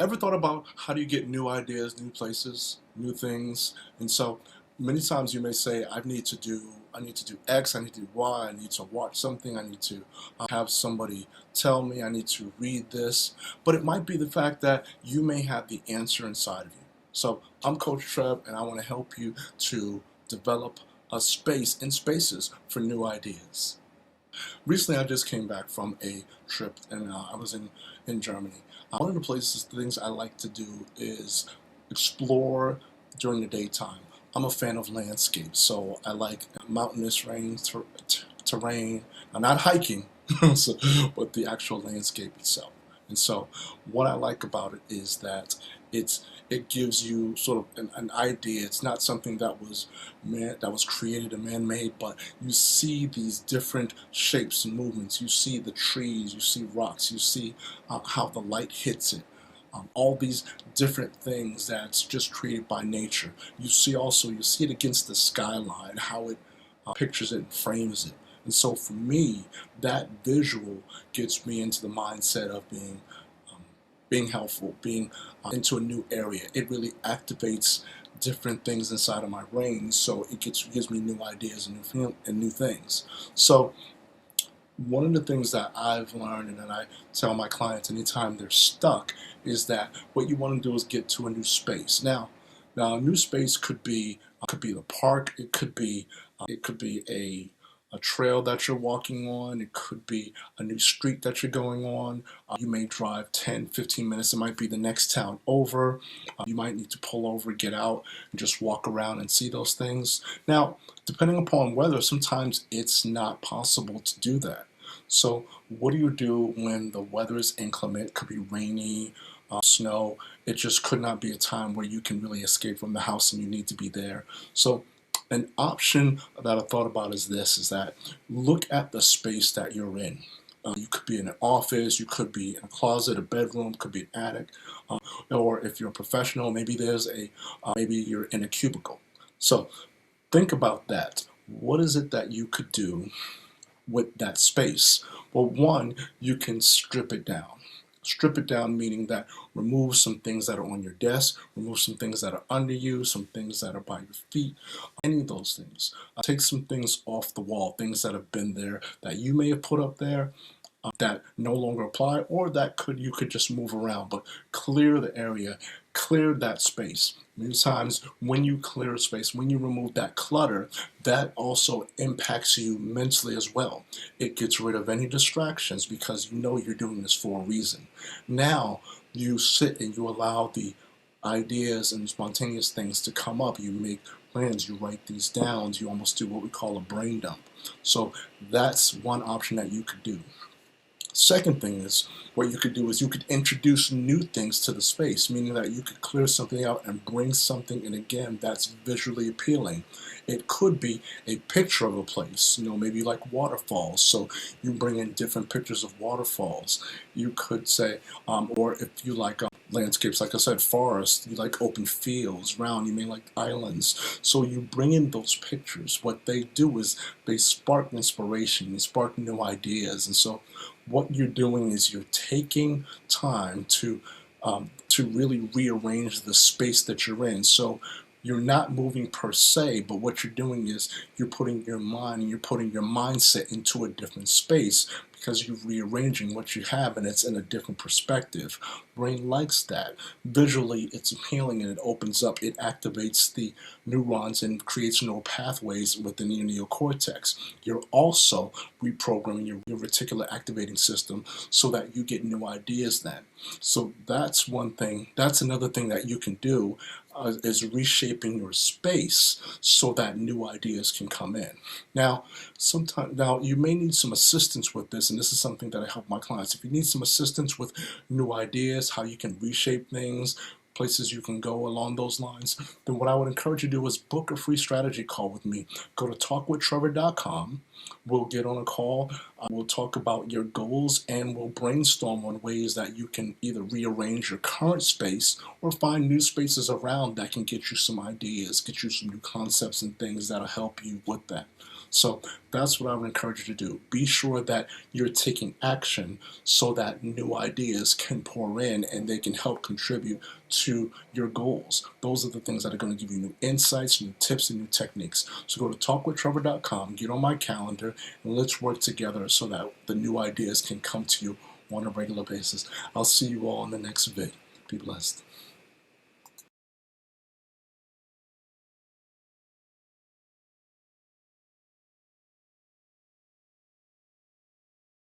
Ever thought about how do you get new ideas, new places, new things? And so many times you may say, I need to do X, I need to do Y, I need to watch something, I need to have somebody tell me, I need to read this. But it might be the fact that you may have the answer inside of you. So I'm Coach Trev, and I want to help you to develop a space in spaces for new ideas. Recently, I just came back from a trip, and I was in Germany. One of the things I like to do is explore during the daytime. I'm a fan of landscapes, so I like mountainous terrain. I'm not hiking, so, but the actual landscape itself. And so, what I like about it is that it's it gives you sort of an idea. It's not something that was created and man-made, but you see these different shapes and movements. You see the trees, you see rocks, you see how the light hits it. All these different things that's just created by nature. You see it against the skyline, how it pictures it and frames it. And so for me, that visual gets me into the mindset of being helpful, being into a new area. It really activates different things inside of my brain, so gives me new ideas and new things. So one of the things that I've learned and that I tell my clients anytime they're stuck is that what you want to do is get to a new space. Now a new space could be the park. It could be a trail that you're walking on. It could be a new street that you're going on. You may drive 10, 15 minutes. It might be the next town over. You might need to pull over, get out, and just walk around and see those things. Now, depending upon weather, sometimes it's not possible to do that. So what do you do when the weather is inclement? It could be rainy, snow. It just could not be a time where you can really escape from the house and you need to be there. So an option that I thought about is this, is that look at the space that you're in. You could be in an office, you could be in a closet, a bedroom, could be an attic, or if you're a professional, maybe you're in a cubicle. So think about that. What is it that you could do with that space? Well, one, you can strip it down. Strip it down meaning that remove some things that are on your desk, remove some things that are under you, some things that are by your feet, any of those things. Take some things off the wall, things that have been there that you may have put up there that no longer apply, or that you could just move around, but clear the area, clear that space. Many times when you clear a space, when you remove that clutter, that also impacts you mentally as well. It gets rid of any distractions because you know you're doing this for a reason. Now you sit and you allow the ideas and spontaneous things to come up. You make plans, you write these down, you almost do what we call a brain dump. So that's one option that you could do. Second thing is, what you could do is you could introduce new things to the space, meaning that you could clear something out and bring something in again that's visually appealing. It could be a picture of a place, maybe like waterfalls. So you bring in different pictures of waterfalls. You could say, or if you like landscapes, like I said, forests, you like open fields, round, you may like islands. So you bring in those pictures. What they do is they spark inspiration, they spark new ideas. And so what you're doing is you're taking time to really rearrange the space that you're in. So you're not moving per se, but what you're doing is you're putting your mind and you're putting your mindset into a different space because you're rearranging what you have and it's in a different perspective. Brain likes that. Visually, it's appealing and it opens up. It activates the neurons and creates neural pathways within your neocortex. You're also reprogramming your reticular activating system so that you get new ideas then. So that's one thing. That's another thing that you can do is reshaping your space so that new ideas can come in. Now you may need some assistance with this, and this is something that I help my clients. If you need some assistance with new ideas, how you can reshape things, places you can go along those lines, then what I would encourage you to do is book a free strategy call with me. Go to talkwithtrevor.com. We'll get on a call. We'll talk about your goals and we'll brainstorm on ways that you can either rearrange your current space or find new spaces around that can get you some ideas, get you some new concepts and things that'll help you with that. So that's what I would encourage you to do. Be sure that you're taking action so that new ideas can pour in and they can help contribute to your goals. Those are the things that are going to give you new insights, new tips, and new techniques. So go to talkwithtrevor.com, get on my calendar, and let's work together so that the new ideas can come to you on a regular basis. I'll see you all in the next vid. Be blessed.